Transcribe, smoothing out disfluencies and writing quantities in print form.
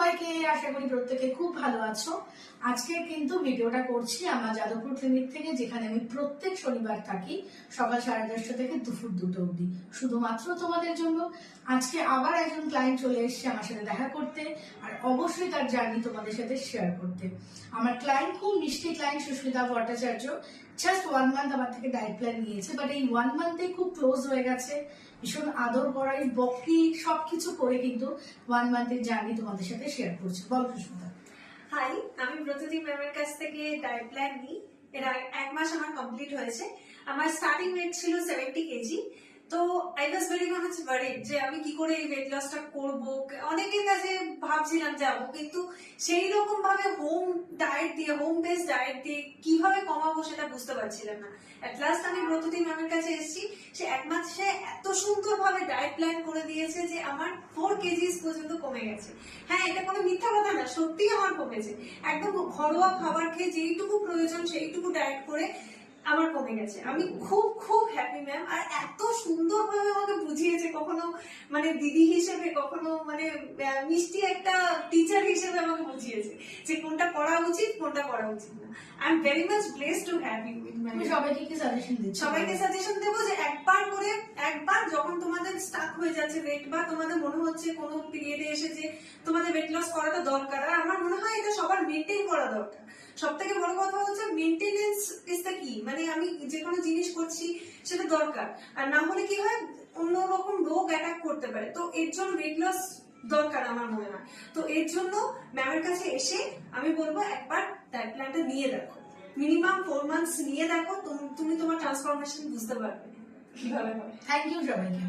সবাইকে, আশা করি প্রত্যেকে খুব ভালো আছো। আজকে কিন্তু ভিডিওটা করছি আমার যাদবপুর ক্লিনিক থেকে, যেখানে আমি প্রত্যেক শনিবার থাকি সকাল 10:30 থেকে দুপুর 2টো অবধি, শুধুমাত্র তোমাদের জন্য। আজকে আবার একজন ক্লায়েন্ট চলে এসেছে আমার সাথে দেখা করতে, আর অবশ্যই তার জার্নি তোমাদের সাথে শেয়ার করতে। আমার ক্লায়েন্ট খুব মিষ্টি client, Susmita Bhattacharya. Just 1 month আমার থেকে ডায়েট প্ল্যান নিয়েছে, বাট এই 1 মান্থেই খুব ক্লোজ হয়ে গেছে। ভীষণ আদর করাই, বকি সবকিছু করে কিন্তু 1 মান্থের জার্নি তোমাদের সাথে শেয়ার করছি। বল সুস্মিতা। হাই, আমি ব্রততী ম্যামের কাছ থেকে ডায়েট প্ল্যান নিই। এর 1 মাস আমার কমপ্লিট হয়েছে। আমার স্টার্টিং ওয়েট ছিল 70 কেজি। তো I was very much worried যে আমি কি করে এই ওয়েট লসটা করবো। অনেকের কাছে ভাবছিলাম যাবো, কিন্তু সেই রকম ভাবে হোম বেসড ডায়েট দিয়ে কিভাবে কমাবো সেটা বুঝতে পারছিলাম না। এট লাস্ট আমি ব্রততী ম্যামের কাছে এসেছি। সে 1 মাসে এত সুন্দর ভাবে ডায়েট প্ল্যান করে দিয়েছে যে আমার 4 কেজিস পর্যন্ত কমে গেছে। হ্যাঁ, এটা কোনো মিথ্যা কথা না, সত্যি আমার কমেছে। একদম ঘরোয়া খাবার খেয়ে যেইটুকু প্রয়োজন সেইটুকু ডায়েট করে আমার কমে গেছে। আমি খুব খুব হ্যাপি ম্যাম। আর এত সুন্দর ভাবে আমাকে বুঝিয়েছে, কখনো মানে দিদি হিসেবে, কখনো মানে মিষ্টি একটা টিচার হিসেবে আমাকে বুঝিয়েছে যে কোনটা করা উচিত কোনটা করা উচিত না। I am very much blessed to have you. সবাইকে কি সাজেশন দিচ্ছি? সবাইকে সাজেশন দেবো যে একবার যখন তোমাদের স্টাক হয়ে যাচ্ছে ওয়েট, বা তোমাদের মনে হচ্ছে কোনো পিরিয়ডে এসে যে তোমাদের ওয়েট লস করাটা দরকার, আর আমার মনে হয় এটা সবার মেনটেন করা দরকার। সব থেকে বড় কথা হচ্ছে মেনটেনেন্স ইজ দ্য কি। মানে আমি যে কোনো জিনিস করছি সেটা দরকার, আর না হলে কি হয় অন্যরকম রোগ অ্যাটাক করতে পারে। তো এর জন্য ওয়েট লস দরকার আমার মনে হয়। তো এর জন্য ম্যামের কাছে এসে আমি বলবো একবার ডায়েট প্ল্যানটা নিয়ে দেখো। মিনিমাম 4 মান্থস নিয়ে দেখো, তুমি তোমার ট্রান্সফরমেশন বুঝতে পারবে কিভাবে হয়। থ্যাংক ইউ সবাইকে।